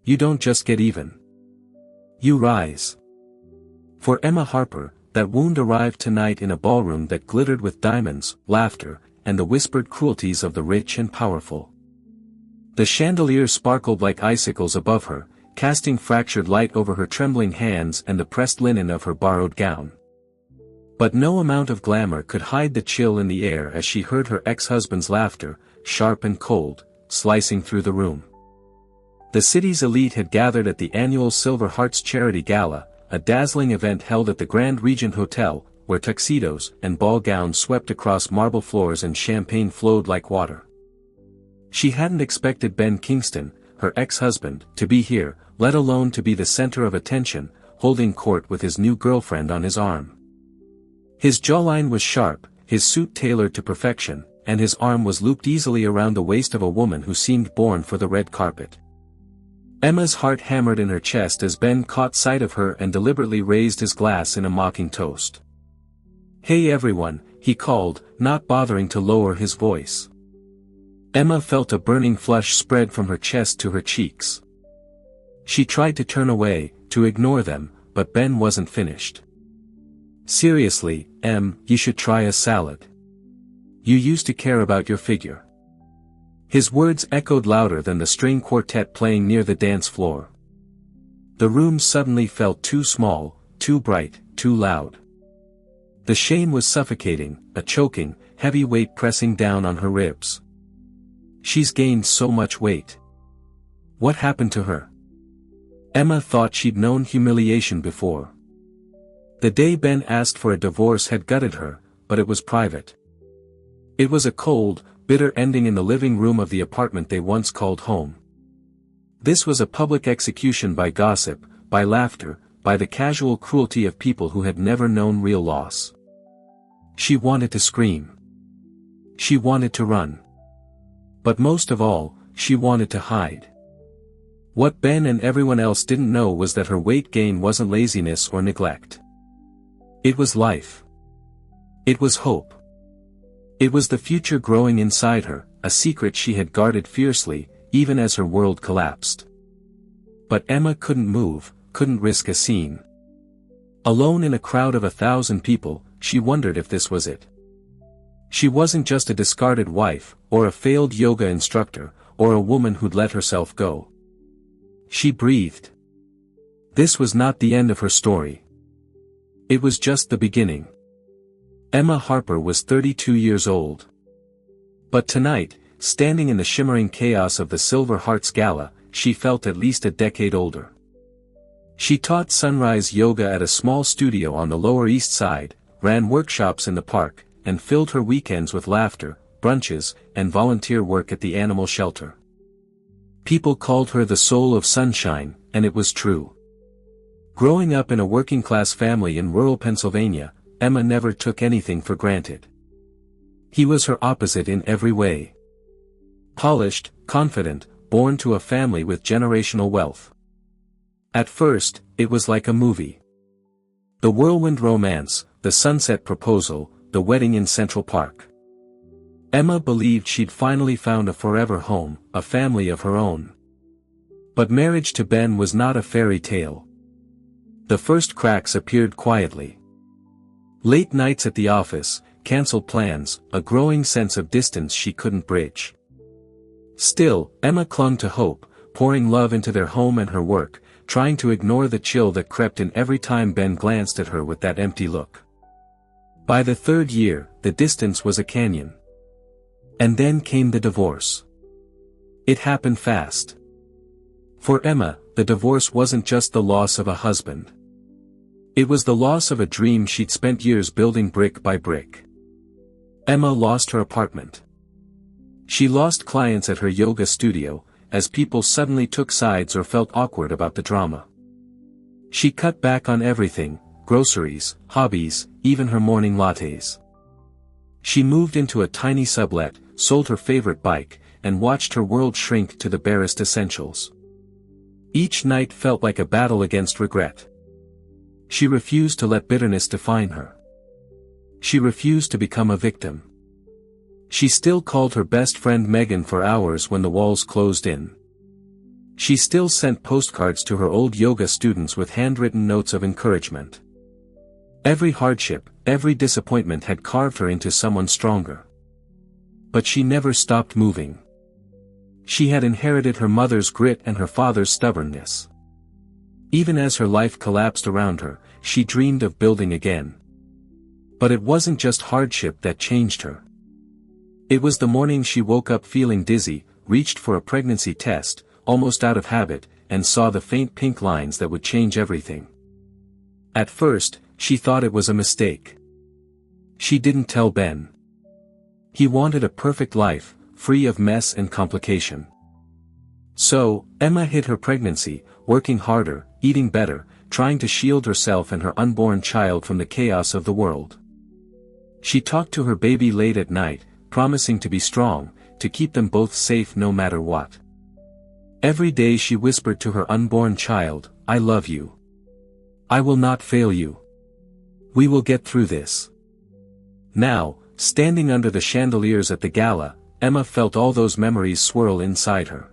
You don't just get even. You rise. For Emma Harper, that wound arrived tonight in a ballroom that glittered with diamonds, laughter, and the whispered cruelties of the rich and powerful. The chandeliers sparkled like icicles above her, casting fractured light over her trembling hands and the pressed linen of her borrowed gown. But no amount of glamour could hide the chill in the air as she heard her ex-husband's laughter, sharp and cold, slicing through the room. The city's elite had gathered at the annual Silver Hearts Charity Gala, a dazzling event held at the Grand Regent Hotel, where tuxedos and ball gowns swept across marble floors and champagne flowed like water. She hadn't expected Ben Kingston, her ex-husband, to be here, let alone to be the center of attention, holding court with his new girlfriend on his arm. His jawline was sharp, his suit tailored to perfection, and his arm was looped easily around the waist of a woman who seemed born for the red carpet. Emma's heart hammered in her chest as Ben caught sight of her and deliberately raised his glass in a mocking toast. "Hey everyone," he called, not bothering to lower his voice. Emma felt a burning flush spread from her chest to her cheeks. She tried to turn away, to ignore them, but Ben wasn't finished. "Seriously, Em, you should try a salad. You used to care about your figure." His words echoed louder than the string quartet playing near the dance floor. The room suddenly felt too small, too bright, too loud. The shame was suffocating, a choking, heavy weight pressing down on her ribs. She's gained so much weight. What happened to her? Emma thought she'd known humiliation before. The day Ben asked for a divorce had gutted her, but it was private. It was a cold, bitter ending in the living room of the apartment they once called home. This was a public execution by gossip, by laughter, by the casual cruelty of people who had never known real loss. She wanted to scream. She wanted to run. But most of all, she wanted to hide. What Ben and everyone else didn't know was that her weight gain wasn't laziness or neglect. It was life. It was hope. It was the future growing inside her, a secret she had guarded fiercely, even as her world collapsed. But Emma couldn't move, couldn't risk a scene. Alone in a crowd of 1,000 people, she wondered if this was it. She wasn't just a discarded wife, or a failed yoga instructor, or a woman who'd let herself go. She breathed. This was not the end of her story. It was just the beginning. Emma Harper was 32 years old. But tonight, standing in the shimmering chaos of the Silver Hearts Gala, she felt at least a decade older. She taught sunrise yoga at a small studio on the Lower East Side, ran workshops in the park, and filled her weekends with laughter, brunches, and volunteer work at the animal shelter. People called her the soul of sunshine, and it was true. Growing up in a working-class family in rural Pennsylvania, Emma never took anything for granted. He was her opposite in every way. Polished, confident, born to a family with generational wealth. At first, it was like a movie. The whirlwind romance, the sunset proposal, the wedding in Central Park. Emma believed she'd finally found a forever home, a family of her own. But marriage to Ben was not a fairy tale. The first cracks appeared quietly. Late nights at the office, cancelled plans, a growing sense of distance she couldn't bridge. Still, Emma clung to hope, pouring love into their home and her work, trying to ignore the chill that crept in every time Ben glanced at her with that empty look. By the third year, the distance was a canyon. And then came the divorce. It happened fast. For Emma, the divorce wasn't just the loss of a husband. It was the loss of a dream she'd spent years building brick by brick. Emma lost her apartment. She lost clients at her yoga studio, as people suddenly took sides or felt awkward about the drama. She cut back on everything, groceries, hobbies, even her morning lattes. She moved into a tiny sublet, sold her favorite bike, and watched her world shrink to the barest essentials. Each night felt like a battle against regret. She refused to let bitterness define her. She refused to become a victim. She still called her best friend Megan for hours when the walls closed in. She still sent postcards to her old yoga students with handwritten notes of encouragement. Every hardship, every disappointment had carved her into someone stronger. But she never stopped moving. She had inherited her mother's grit and her father's stubbornness. Even as her life collapsed around her, she dreamed of building again. But it wasn't just hardship that changed her. It was the morning she woke up feeling dizzy, reached for a pregnancy test, almost out of habit, and saw the faint pink lines that would change everything. At first, she thought it was a mistake. She didn't tell Ben. He wanted a perfect life, free of mess and complication. So, Emma hid her pregnancy, working harder, eating better, trying to shield herself and her unborn child from the chaos of the world. She talked to her baby late at night, promising to be strong, to keep them both safe no matter what. Every day she whispered to her unborn child, "I love you. I will not fail you. We will get through this." Now, standing under the chandeliers at the gala, Emma felt all those memories swirl inside her.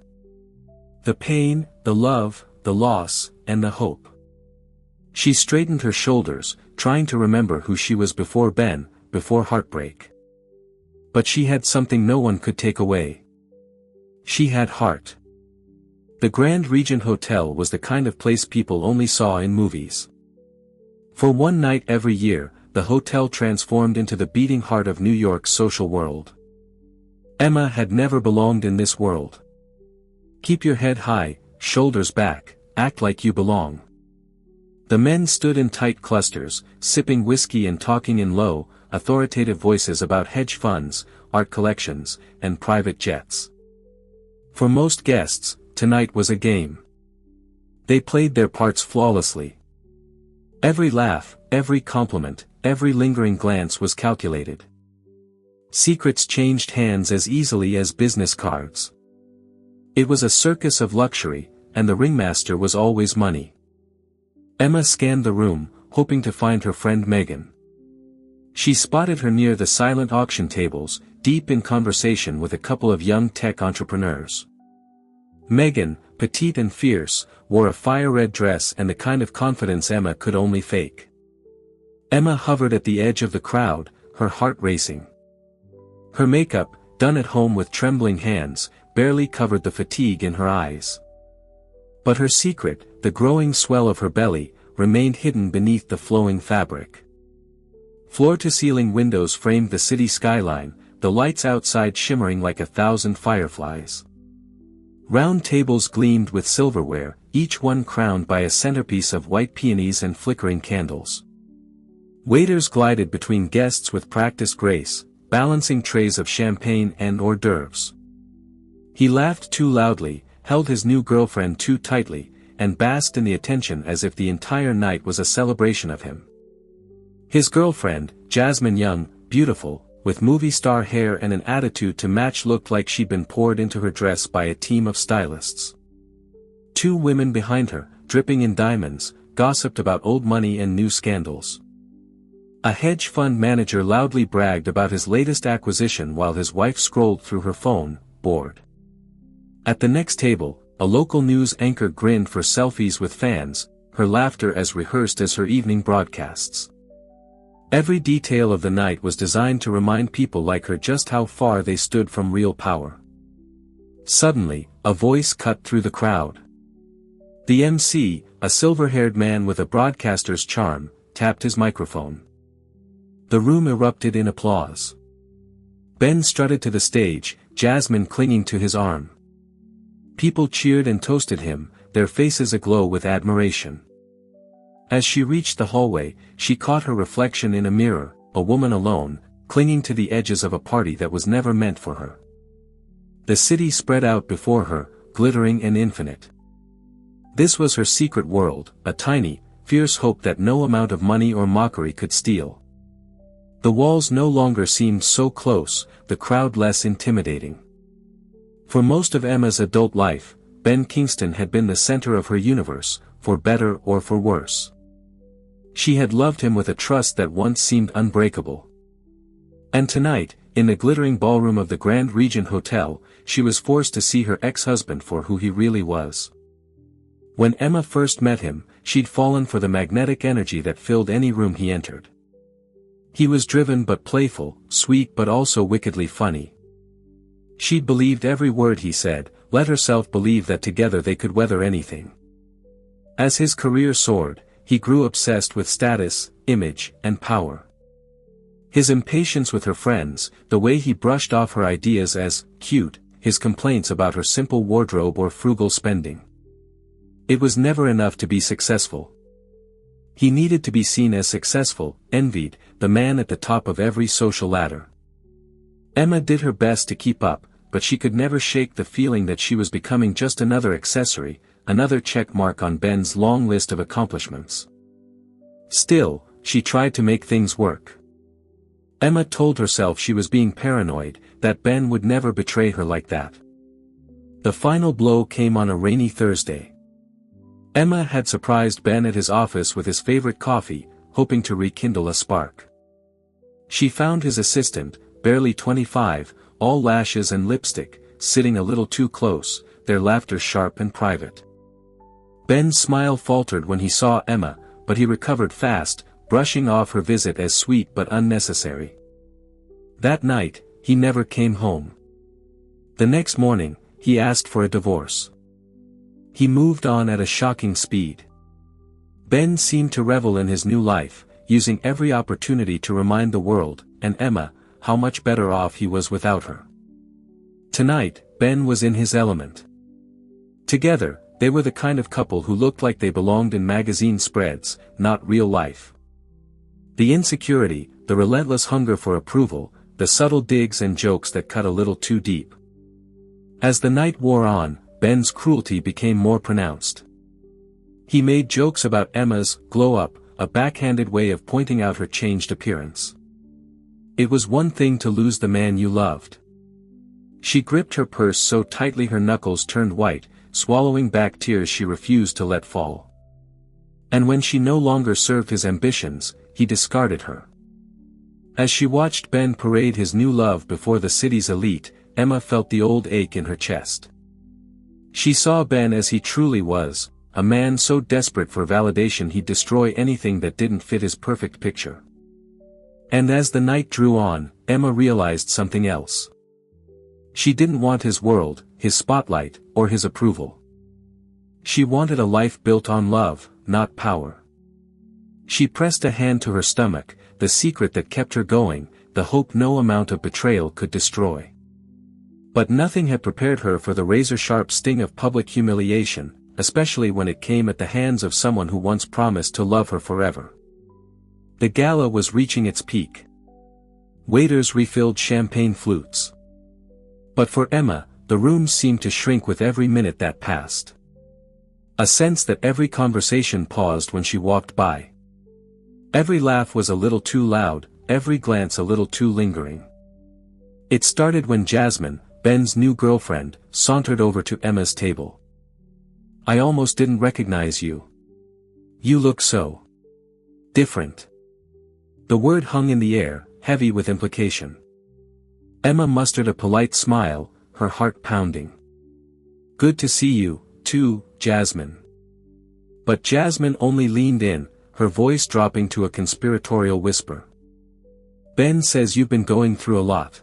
The pain, the love, the loss, and the hope. She straightened her shoulders, trying to remember who she was before Ben, before heartbreak. But she had something no one could take away. She had heart. The Grand Regent Hotel was the kind of place people only saw in movies. For one night every year, the hotel transformed into the beating heart of New York's social world. Emma had never belonged in this world. Keep your head high, shoulders back, act like you belong. The men stood in tight clusters, sipping whiskey and talking in low, authoritative voices about hedge funds, art collections, and private jets. For most guests, tonight was a game. They played their parts flawlessly. Every laugh, every compliment, every lingering glance was calculated. Secrets changed hands as easily as business cards. It was a circus of luxury, and the ringmaster was always money. Emma scanned the room, hoping to find her friend Megan. She spotted her near the silent auction tables, deep in conversation with a couple of young tech entrepreneurs. Megan, petite and fierce, wore a fire-red dress and the kind of confidence Emma could only fake. Emma hovered at the edge of the crowd, her heart racing. Her makeup, done at home with trembling hands, barely covered the fatigue in her eyes. But her secret, the growing swell of her belly, remained hidden beneath the flowing fabric. Floor-to-ceiling windows framed the city skyline, the lights outside shimmering like 1,000 fireflies. Round tables gleamed with silverware, each one crowned by a centerpiece of white peonies and flickering candles. Waiters glided between guests with practiced grace, balancing trays of champagne and hors d'oeuvres. He laughed too loudly, held his new girlfriend too tightly, and basked in the attention as if the entire night was a celebration of him. His girlfriend, Jasmine Young, beautiful, with movie star hair and an attitude to match, looked like she'd been poured into her dress by a team of stylists. Two women behind her, dripping in diamonds, gossiped about old money and new scandals. A hedge fund manager loudly bragged about his latest acquisition while his wife scrolled through her phone, bored. At the next table, a local news anchor grinned for selfies with fans, her laughter as rehearsed as her evening broadcasts. Every detail of the night was designed to remind people like her just how far they stood from real power. Suddenly, a voice cut through the crowd. The MC, a silver-haired man with a broadcaster's charm, tapped his microphone. The room erupted in applause. Ben strutted to the stage, Jasmine clinging to his arm. People cheered and toasted him, their faces aglow with admiration. As she reached the hallway, she caught her reflection in a mirror, a woman alone, clinging to the edges of a party that was never meant for her. The city spread out before her, glittering and infinite. This was her secret world, a tiny, fierce hope that no amount of money or mockery could steal. The walls no longer seemed so close, the crowd less intimidating. For most of Emma's adult life, Ben Kingston had been the center of her universe, for better or for worse. She had loved him with a trust that once seemed unbreakable. And tonight, in the glittering ballroom of the Grand Regent Hotel, she was forced to see her ex-husband for who he really was. When Emma first met him, she'd fallen for the magnetic energy that filled any room he entered. He was driven but playful, sweet but also wickedly funny. She'd believed every word he said, let herself believe that together they could weather anything. As his career soared, he grew obsessed with status, image, and power. His impatience with her friends, the way he brushed off her ideas as cute, his complaints about her simple wardrobe or frugal spending. It was never enough to be successful. He needed to be seen as successful, envied, the man at the top of every social ladder. Emma did her best to keep up, but she could never shake the feeling that she was becoming just another accessory, another check mark on Ben's long list of accomplishments. Still, she tried to make things work. Emma told herself she was being paranoid, that Ben would never betray her like that. The final blow came on a rainy Thursday. Emma had surprised Ben at his office with his favorite coffee, hoping to rekindle a spark. She found his assistant, barely 25, all lashes and lipstick, sitting a little too close, their laughter sharp and private. Ben's smile faltered when he saw Emma, but he recovered fast, brushing off her visit as sweet but unnecessary. That night, he never came home. The next morning, he asked for a divorce. He moved on at a shocking speed. Ben seemed to revel in his new life, using every opportunity to remind the world, and Emma, how much better off he was without her. Tonight, Ben was in his element. Together, they were the kind of couple who looked like they belonged in magazine spreads, not real life. The insecurity, the relentless hunger for approval, the subtle digs and jokes that cut a little too deep. As the night wore on, Ben's cruelty became more pronounced. He made jokes about Emma's glow-up, a backhanded way of pointing out her changed appearance. It was one thing to lose the man you loved. She gripped her purse so tightly her knuckles turned white, swallowing back tears she refused to let fall. And when she no longer served his ambitions, he discarded her. As she watched Ben parade his new love before the city's elite, Emma felt the old ache in her chest. She saw Ben as he truly was, a man so desperate for validation he'd destroy anything that didn't fit his perfect picture. And as the night drew on, Emma realized something else. She didn't want his world, his spotlight, or his approval. She wanted a life built on love, not power. She pressed a hand to her stomach, the secret that kept her going, the hope no amount of betrayal could destroy. But nothing had prepared her for the razor-sharp sting of public humiliation, especially when it came at the hands of someone who once promised to love her forever. The gala was reaching its peak. Waiters refilled champagne flutes. But for Emma, the room seemed to shrink with every minute that passed. A sense that every conversation paused when she walked by. Every laugh was a little too loud, every glance a little too lingering. It started when Jasmine, Ben's new girlfriend, sauntered over to Emma's table. "I almost didn't recognize you. You look so different." The word hung in the air, heavy with implication. Emma mustered a polite smile, her heart pounding. "Good to see you, too, Jasmine." But Jasmine only leaned in, her voice dropping to a conspiratorial whisper. "Ben says you've been going through a lot.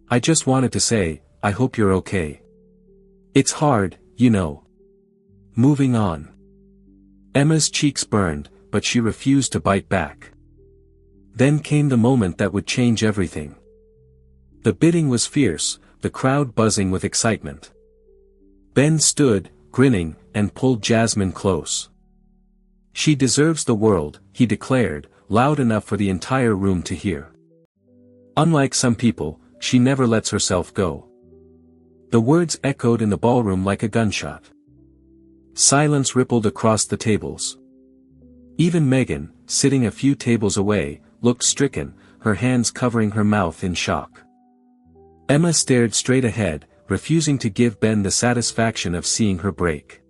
I just wanted to say, I hope you're okay. It's hard, you know. Moving on." Emma's cheeks burned, but she refused to bite back. Then came the moment that would change everything. The bidding was fierce, the crowd buzzing with excitement. Ben stood, grinning, and pulled Jasmine close. "She deserves the world," he declared, loud enough for the entire room to hear. "Unlike some people, she never lets herself go." The words echoed in the ballroom like a gunshot. Silence rippled across the tables. Even Megan, sitting a few tables away, looked stricken, her hands covering her mouth in shock. Emma stared straight ahead, refusing to give Ben the satisfaction of seeing her break.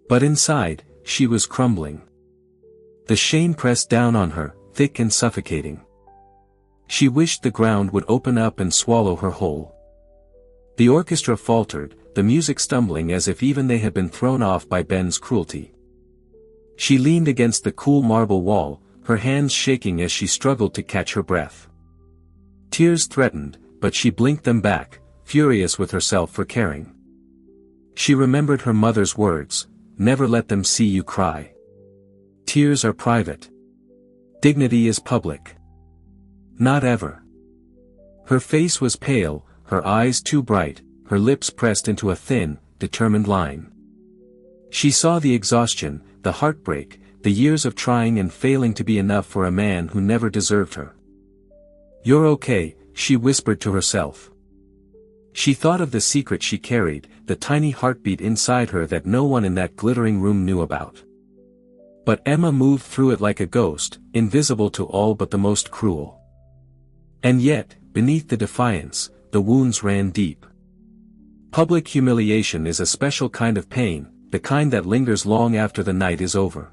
But inside, she was crumbling. The shame pressed down on her, thick and suffocating. She wished the ground would open up and swallow her whole. The orchestra faltered, the music stumbling as if even they had been thrown off by Ben's cruelty. She leaned against the cool marble wall, her hands shaking as she struggled to catch her breath. Tears threatened, but she blinked them back, furious with herself for caring. She remembered her mother's words, "Never let them see you cry. Tears are private. Dignity is public. Not ever." Her face was pale, her eyes too bright, her lips pressed into a thin, determined line. She saw the exhaustion, the heartbreak, the years of trying and failing to be enough for a man who never deserved her. "You're okay," she whispered to herself. She thought of the secret she carried, the tiny heartbeat inside her that no one in that glittering room knew about. But Emma moved through it like a ghost, invisible to all but the most cruel. And yet, beneath the defiance, the wounds ran deep. Public humiliation is a special kind of pain, the kind that lingers long after the night is over.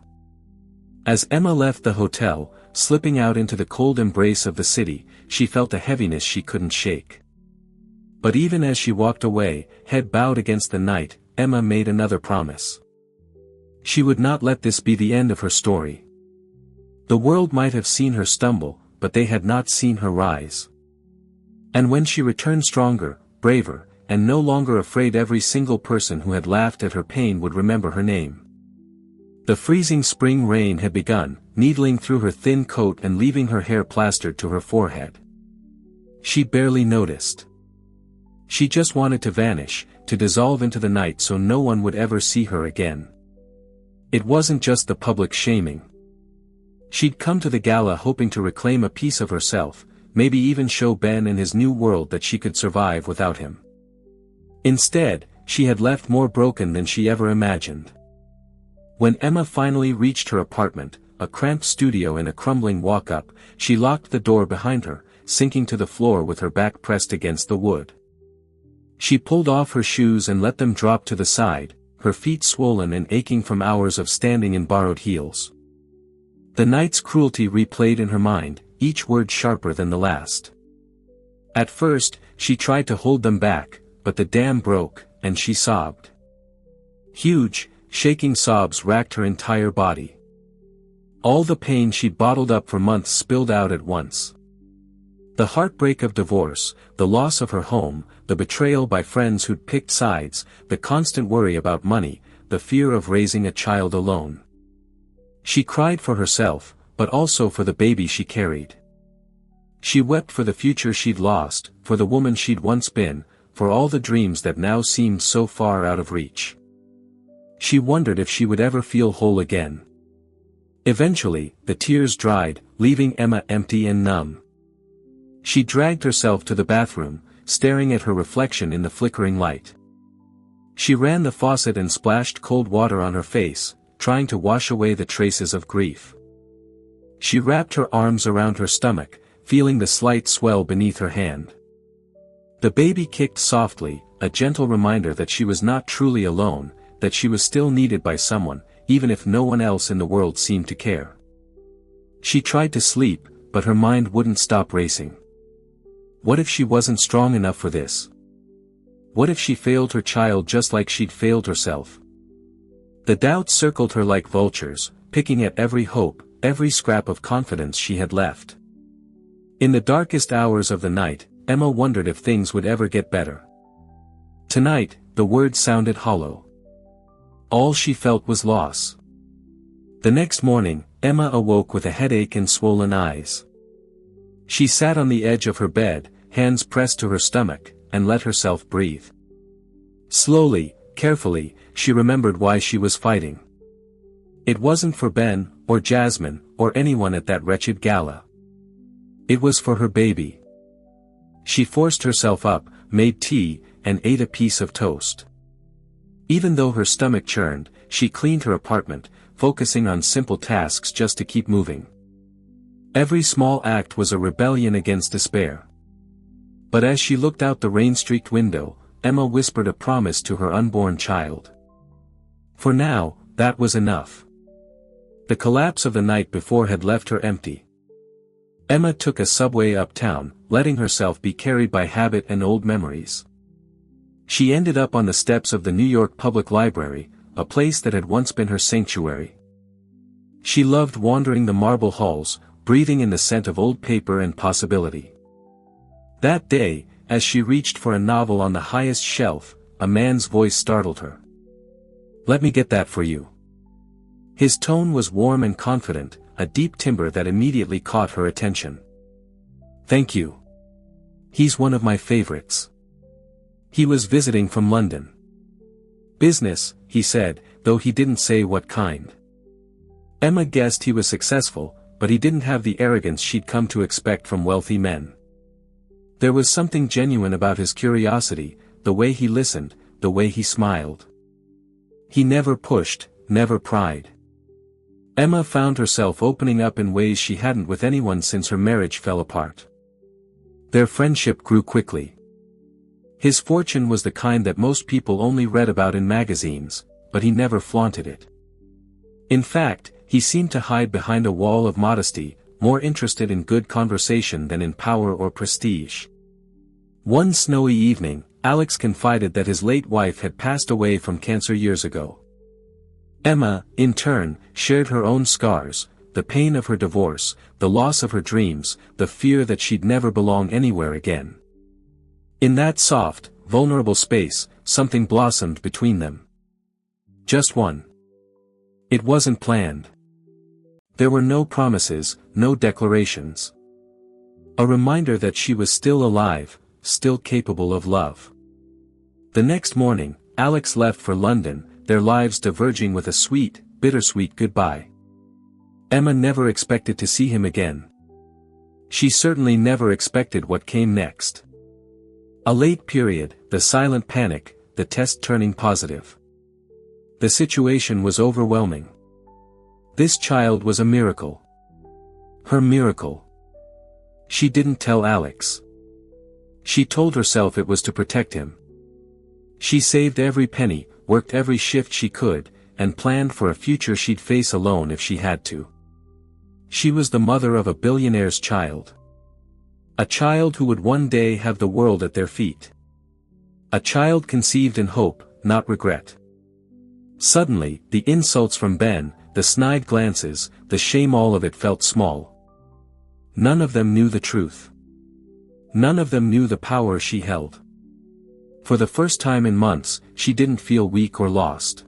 As Emma left the hotel, slipping out into the cold embrace of the city, she felt a heaviness she couldn't shake. But even as she walked away, head bowed against the night, Emma made another promise. She would not let this be the end of her story. The world might have seen her stumble, but they had not seen her rise. And when she returned stronger, braver, and no longer afraid, every single person who had laughed at her pain would remember her name. The freezing spring rain had begun, needling through her thin coat and leaving her hair plastered to her forehead. She barely noticed. She just wanted to vanish, to dissolve into the night so no one would ever see her again. It wasn't just the public shaming. She'd come to the gala hoping to reclaim a piece of herself, maybe even show Ben and his new world that she could survive without him. Instead, she had left more broken than she ever imagined. When Emma finally reached her apartment, a cramped studio in a crumbling walk-up, she locked the door behind her, sinking to the floor with her back pressed against the wood. She pulled off her shoes and let them drop to the side, her feet swollen and aching from hours of standing in borrowed heels. The night's cruelty replayed in her mind, each word sharper than the last. At first, she tried to hold them back, but the dam broke, and she sobbed. Huge, shaking sobs racked her entire body. All the pain she'd bottled up for months spilled out at once. The heartbreak of divorce, the loss of her home, the betrayal by friends who'd picked sides, the constant worry about money, the fear of raising a child alone. She cried for herself, but also for the baby she carried. She wept for the future she'd lost, for the woman she'd once been, for all the dreams that now seemed so far out of reach. She wondered if she would ever feel whole again. Eventually, the tears dried, leaving Emma empty and numb. She dragged herself to the bathroom, staring at her reflection in the flickering light. She ran the faucet and splashed cold water on her face, trying to wash away the traces of grief. She wrapped her arms around her stomach, feeling the slight swell beneath her hand. The baby kicked softly, a gentle reminder that she was not truly alone, that she was still needed by someone, even if no one else in the world seemed to care. She tried to sleep, but her mind wouldn't stop racing. What if she wasn't strong enough for this? What if she failed her child just like she'd failed herself? The doubts circled her like vultures, picking at every hope, every scrap of confidence she had left. In the darkest hours of the night, Emma wondered if things would ever get better. Tonight, the words sounded hollow. All she felt was loss. The next morning, Emma awoke with a headache and swollen eyes. She sat on the edge of her bed, hands pressed to her stomach, and let herself breathe. Slowly, carefully, she remembered why she was fighting. It wasn't for Ben, or Jasmine, or anyone at that wretched gala. It was for her baby. She forced herself up, made tea, and ate a piece of toast. Even though her stomach churned, she cleaned her apartment, focusing on simple tasks just to keep moving. Every small act was a rebellion against despair. But as she looked out the rain-streaked window, Emma whispered a promise to her unborn child. For now, that was enough. The collapse of the night before had left her empty. Emma took a subway uptown, letting herself be carried by habit and old memories. She ended up on the steps of the New York Public Library, a place that had once been her sanctuary. She loved wandering the marble halls, breathing in the scent of old paper and possibility. That day, as she reached for a novel on the highest shelf, a man's voice startled her. "Let me get that for you." His tone was warm and confident, a deep timbre that immediately caught her attention. "Thank you. He's one of my favorites." He was visiting from London. "Business," he said, though he didn't say what kind. Emma guessed he was successful, but he didn't have the arrogance she'd come to expect from wealthy men. There was something genuine about his curiosity, the way he listened, the way he smiled. He never pushed, never pried. Emma found herself opening up in ways she hadn't with anyone since her marriage fell apart. Their friendship grew quickly. His fortune was the kind that most people only read about in magazines, but he never flaunted it. In fact, he seemed to hide behind a wall of modesty, more interested in good conversation than in power or prestige. One snowy evening, Alex confided that his late wife had passed away from cancer years ago. Emma, in turn, shared her own scars, the pain of her divorce, the loss of her dreams, the fear that she'd never belong anywhere again. In that soft, vulnerable space, something blossomed between them. Just one. It wasn't planned. There were no promises, no declarations. A reminder that she was still alive, still capable of love. The next morning, Alex left for London, their lives diverging with a sweet, bittersweet goodbye. Emma never expected to see him again. She certainly never expected what came next. A late period, the silent panic, the test turning positive. The situation was overwhelming. This child was a miracle. Her miracle. She didn't tell Alex. She told herself it was to protect him. She saved every penny, worked every shift she could, and planned for a future she'd face alone if she had to. She was the mother of a billionaire's child. A child who would one day have the world at their feet. A child conceived in hope, not regret. Suddenly, the insults from Ben, the snide glances, the shame, all of it felt small. None of them knew the truth. None of them knew the power she held. For the first time in months, she didn't feel weak or lost.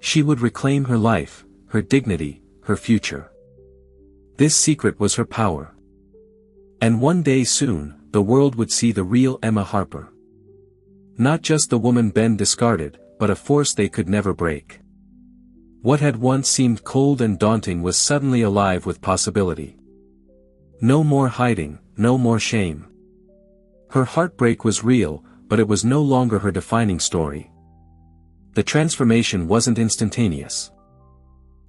She would reclaim her life, her dignity, her future. This secret was her power. And one day soon, the world would see the real Emma Harper. Not just the woman Ben discarded, but a force they could never break. What had once seemed cold and daunting was suddenly alive with possibility. No more hiding, no more shame. Her heartbreak was real, but it was no longer her defining story. The transformation wasn't instantaneous.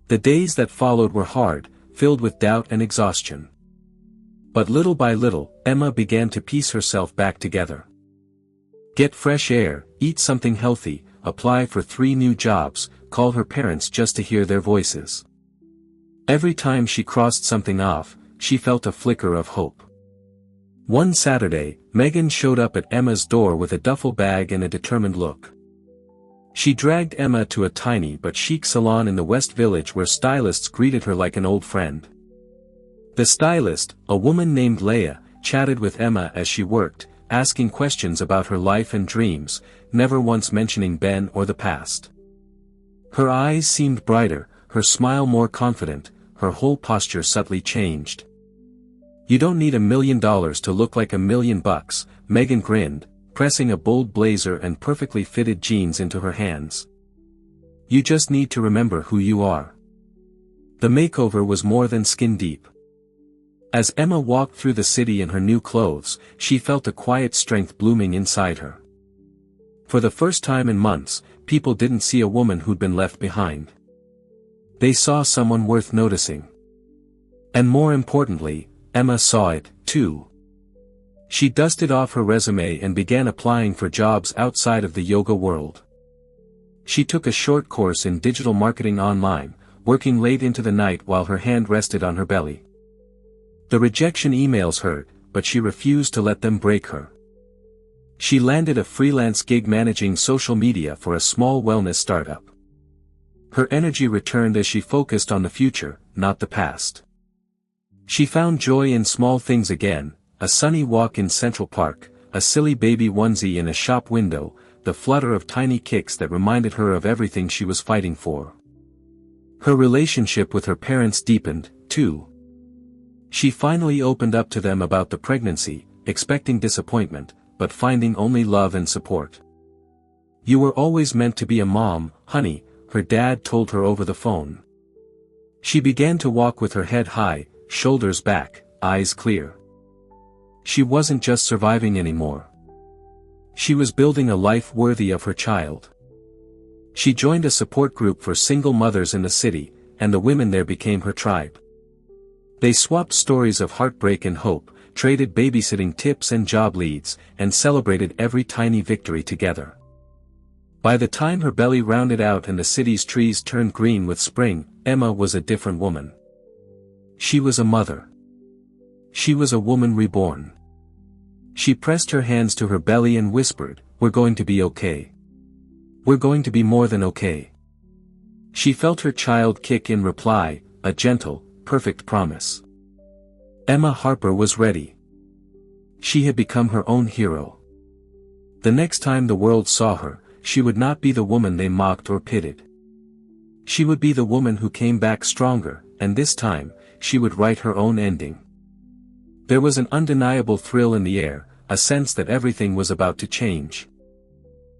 The days that followed were hard, filled with doubt and exhaustion. But little by little, Emma began to piece herself back together. Get fresh air, eat something healthy, apply for 3 new jobs, call her parents just to hear their voices. Every time she crossed something off, she felt a flicker of hope. One Saturday, Megan showed up at Emma's door with a duffel bag and a determined look. She dragged Emma to a tiny but chic salon in the West Village where stylists greeted her like an old friend. The stylist, a woman named Leia, chatted with Emma as she worked, asking questions about her life and dreams, never once mentioning Ben or the past. Her eyes seemed brighter, her smile more confident, her whole posture subtly changed. "You don't need $1 million to look like $1 million," Megan grinned, pressing a bold blazer and perfectly fitted jeans into her hands. "You just need to remember who you are." The makeover was more than skin deep. As Emma walked through the city in her new clothes, she felt a quiet strength blooming inside her. For the first time in months, people didn't see a woman who'd been left behind. They saw someone worth noticing. And more importantly, Emma saw it, too. She dusted off her resume and began applying for jobs outside of the yoga world. She took a short course in digital marketing online, working late into the night while her hand rested on her belly. The rejection emails hurt, but she refused to let them break her. She landed a freelance gig managing social media for a small wellness startup. Her energy returned as she focused on the future, not the past. She found joy in small things again, a sunny walk in Central Park, a silly baby onesie in a shop window, the flutter of tiny kicks that reminded her of everything she was fighting for. Her relationship with her parents deepened, too. She finally opened up to them about the pregnancy, expecting disappointment, but finding only love and support. "You were always meant to be a mom, honey," her dad told her over the phone. She began to walk with her head high, shoulders back, eyes clear. She wasn't just surviving anymore. She was building a life worthy of her child. She joined a support group for single mothers in the city, and the women there became her tribe. They swapped stories of heartbreak and hope, traded babysitting tips and job leads, and celebrated every tiny victory together. By the time her belly rounded out and the city's trees turned green with spring, Emma was a different woman. She was a mother. She was a woman reborn. She pressed her hands to her belly and whispered, "We're going to be okay. We're going to be more than okay." She felt her child kick in reply, a gentle, perfect promise. Emma Harper was ready. She had become her own hero. The next time the world saw her, she would not be the woman they mocked or pitied. She would be the woman who came back stronger, and this time, she would write her own ending. There was an undeniable thrill in the air, a sense that everything was about to change.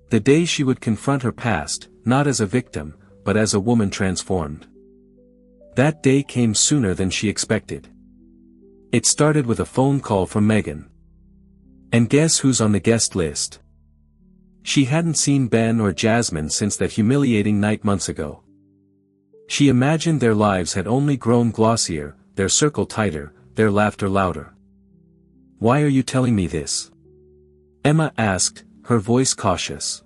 The day she would confront her past, not as a victim, but as a woman transformed. That day came sooner than she expected. It started with a phone call from Megan. And guess who's on the guest list? She hadn't seen Ben or Jasmine since that humiliating night months ago. She imagined their lives had only grown glossier, their circle tighter, their laughter louder. "Why are you telling me this?" Emma asked, her voice cautious.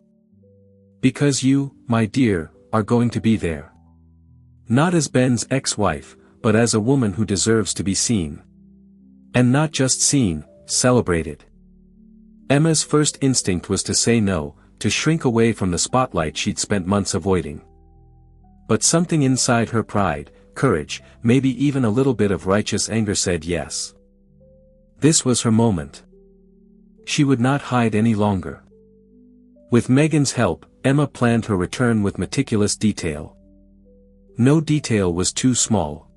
"Because you, my dear, are going to be there. Not as Ben's ex-wife, but as a woman who deserves to be seen. And not just seen, celebrated." Emma's first instinct was to say no, to shrink away from the spotlight she'd spent months avoiding. But something inside her pride, courage, maybe even a little bit of righteous anger said yes. This was her moment. She would not hide any longer. With Megan's help, Emma planned her return with meticulous detail. No detail was too small.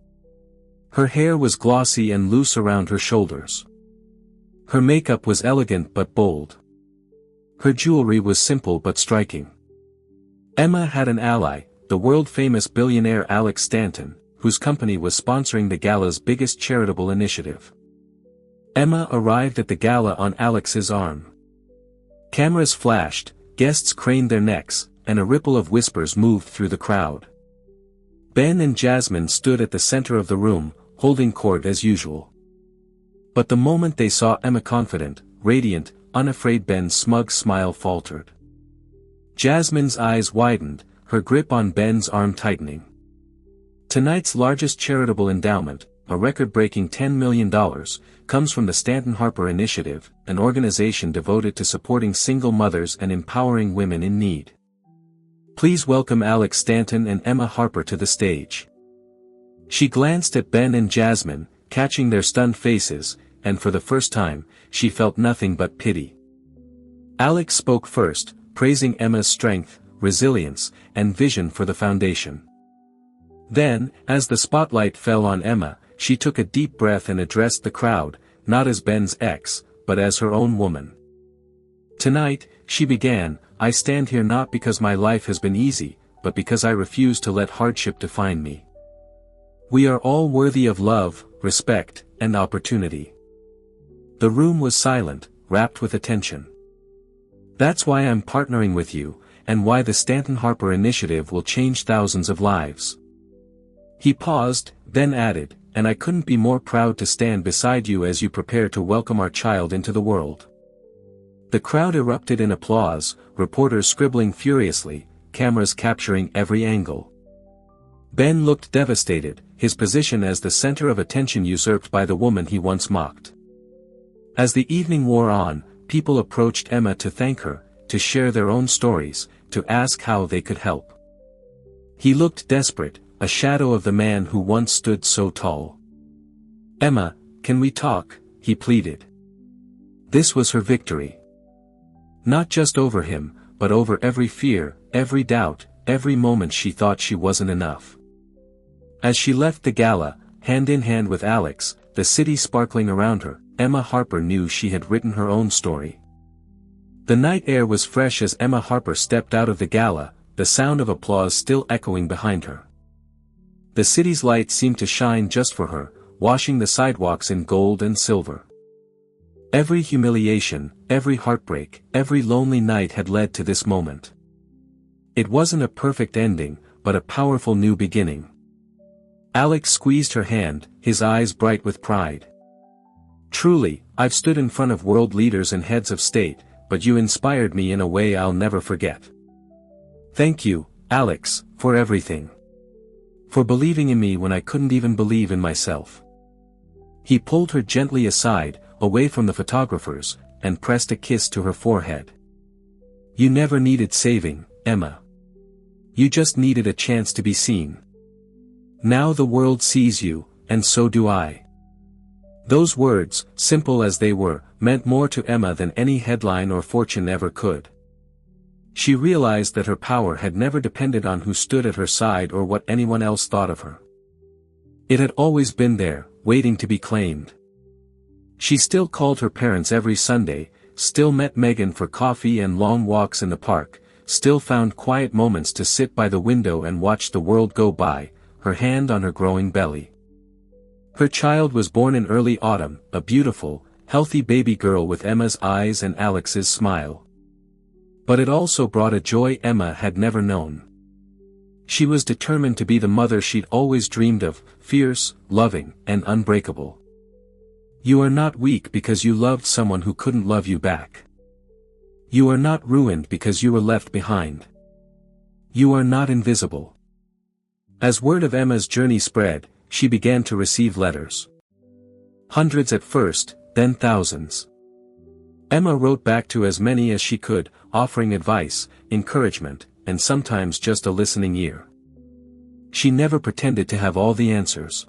Her hair was glossy and loose around her shoulders. Her makeup was elegant but bold. Her jewelry was simple but striking. Emma had an ally, the world-famous billionaire Alex Stanton, whose company was sponsoring the gala's biggest charitable initiative. Emma arrived at the gala on Alex's arm. Cameras flashed, guests craned their necks, and a ripple of whispers moved through the crowd. Ben and Jasmine stood at the center of the room, holding court as usual. But the moment they saw Emma confident, radiant, unafraid, Ben's smug smile faltered. Jasmine's eyes widened, her grip on Ben's arm tightening. Tonight's largest charitable endowment, a record-breaking $10 million, comes from the Stanton Harper Initiative, an organization devoted to supporting single mothers and empowering women in need. Please welcome Alex Stanton and Emma Harper to the stage. She glanced at Ben and Jasmine, catching their stunned faces, and for the first time, she felt nothing but pity. Alex spoke first, praising Emma's strength, resilience, and vision for the foundation. Then, as the spotlight fell on Emma, she took a deep breath and addressed the crowd, not as Ben's ex, but as her own woman. "Tonight," she began, "I stand here not because my life has been easy, but because I refuse to let hardship define me. We are all worthy of love, respect, and opportunity." The room was silent, wrapped with attention. "That's why I'm partnering with you, and why the Stanton Harper Initiative will change thousands of lives." He paused, then added, "And I couldn't be more proud to stand beside you as you prepare to welcome our child into the world." The crowd erupted in applause, reporters scribbling furiously, cameras capturing every angle. Ben looked devastated, his position as the center of attention usurped by the woman he once mocked. As the evening wore on, people approached Emma to thank her, to share their own stories, to ask how they could help. He looked desperate, a shadow of the man who once stood so tall. "Emma, can we talk?" he pleaded. This was her victory. Not just over him, but over every fear, every doubt, every moment she thought she wasn't enough. As she left the gala, hand in hand with Alex, the city sparkling around her, Emma Harper knew she had written her own story. The night air was fresh as Emma Harper stepped out of the gala, the sound of applause still echoing behind her. The city's lights seemed to shine just for her, washing the sidewalks in gold and silver. Every humiliation, every heartbreak, every lonely night had led to this moment. It wasn't a perfect ending, but a powerful new beginning. Alex squeezed her hand, his eyes bright with pride. "Truly, I've stood in front of world leaders and heads of state, but you inspired me in a way I'll never forget. Thank you, Alex, for everything. For believing in me when I couldn't even believe in myself." He pulled her gently aside, away from the photographers, and pressed a kiss to her forehead. "You never needed saving, Emma. You just needed a chance to be seen. Now the world sees you, and so do I." Those words, simple as they were, meant more to Emma than any headline or fortune ever could. She realized that her power had never depended on who stood at her side or what anyone else thought of her. It had always been there, waiting to be claimed. She still called her parents every Sunday, still met Megan for coffee and long walks in the park, still found quiet moments to sit by the window and watch the world go by, her hand on her growing belly. Her child was born in early autumn, a beautiful, healthy baby girl with Emma's eyes and Alex's smile. But it also brought a joy Emma had never known. She was determined to be the mother she'd always dreamed of, fierce, loving, and unbreakable. You are not weak because you loved someone who couldn't love you back. You are not ruined because you were left behind. You are not invisible. As word of Emma's journey spread, she began to receive letters. Hundreds at first, then thousands. Emma wrote back to as many as she could, offering advice, encouragement, and sometimes just a listening ear. She never pretended to have all the answers.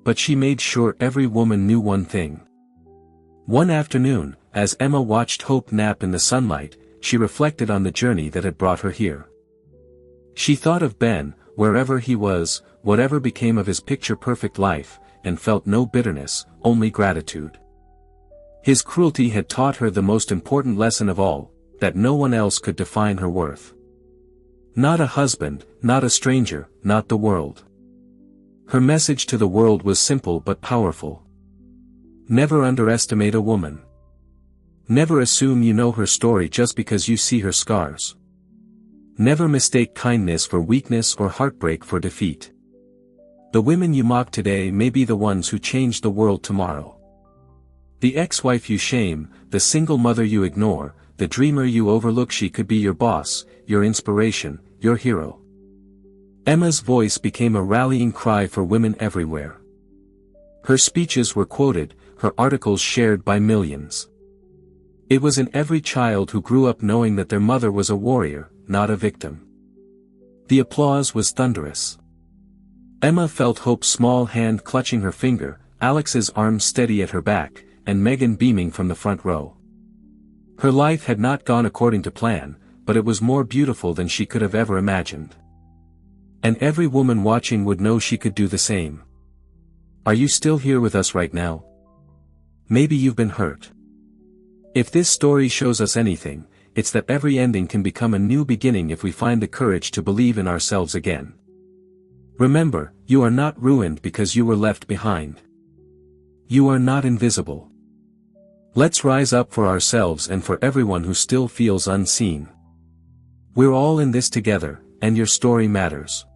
But she made sure every woman knew one thing. One afternoon, as Emma watched Hope nap in the sunlight, she reflected on the journey that had brought her here. She thought of Ben, wherever he was, whatever became of his picture-perfect life, and felt no bitterness, only gratitude. His cruelty had taught her the most important lesson of all, that no one else could define her worth. Not a husband, not a stranger, not the world. Her message to the world was simple but powerful. Never underestimate a woman. Never assume you know her story just because you see her scars. Never mistake kindness for weakness or heartbreak for defeat. The women you mock today may be the ones who change the world tomorrow. The ex-wife you shame, the single mother you ignore, the dreamer you overlook, she could be your boss, your inspiration, your hero. Emma's voice became a rallying cry for women everywhere. Her speeches were quoted, her articles shared by millions. It was in every child who grew up knowing that their mother was a warrior, not a victim. The applause was thunderous. Emma felt Hope's small hand clutching her finger, Alex's arm steady at her back, and Megan beaming from the front row. Her life had not gone according to plan, but it was more beautiful than she could have ever imagined. And every woman watching would know she could do the same. Are you still here with us right now? Maybe you've been hurt. If this story shows us anything, it's that every ending can become a new beginning if we find the courage to believe in ourselves again. Remember, you are not ruined because you were left behind. You are not invisible. Let's rise up for ourselves and for everyone who still feels unseen. We're all in this together, and your story matters.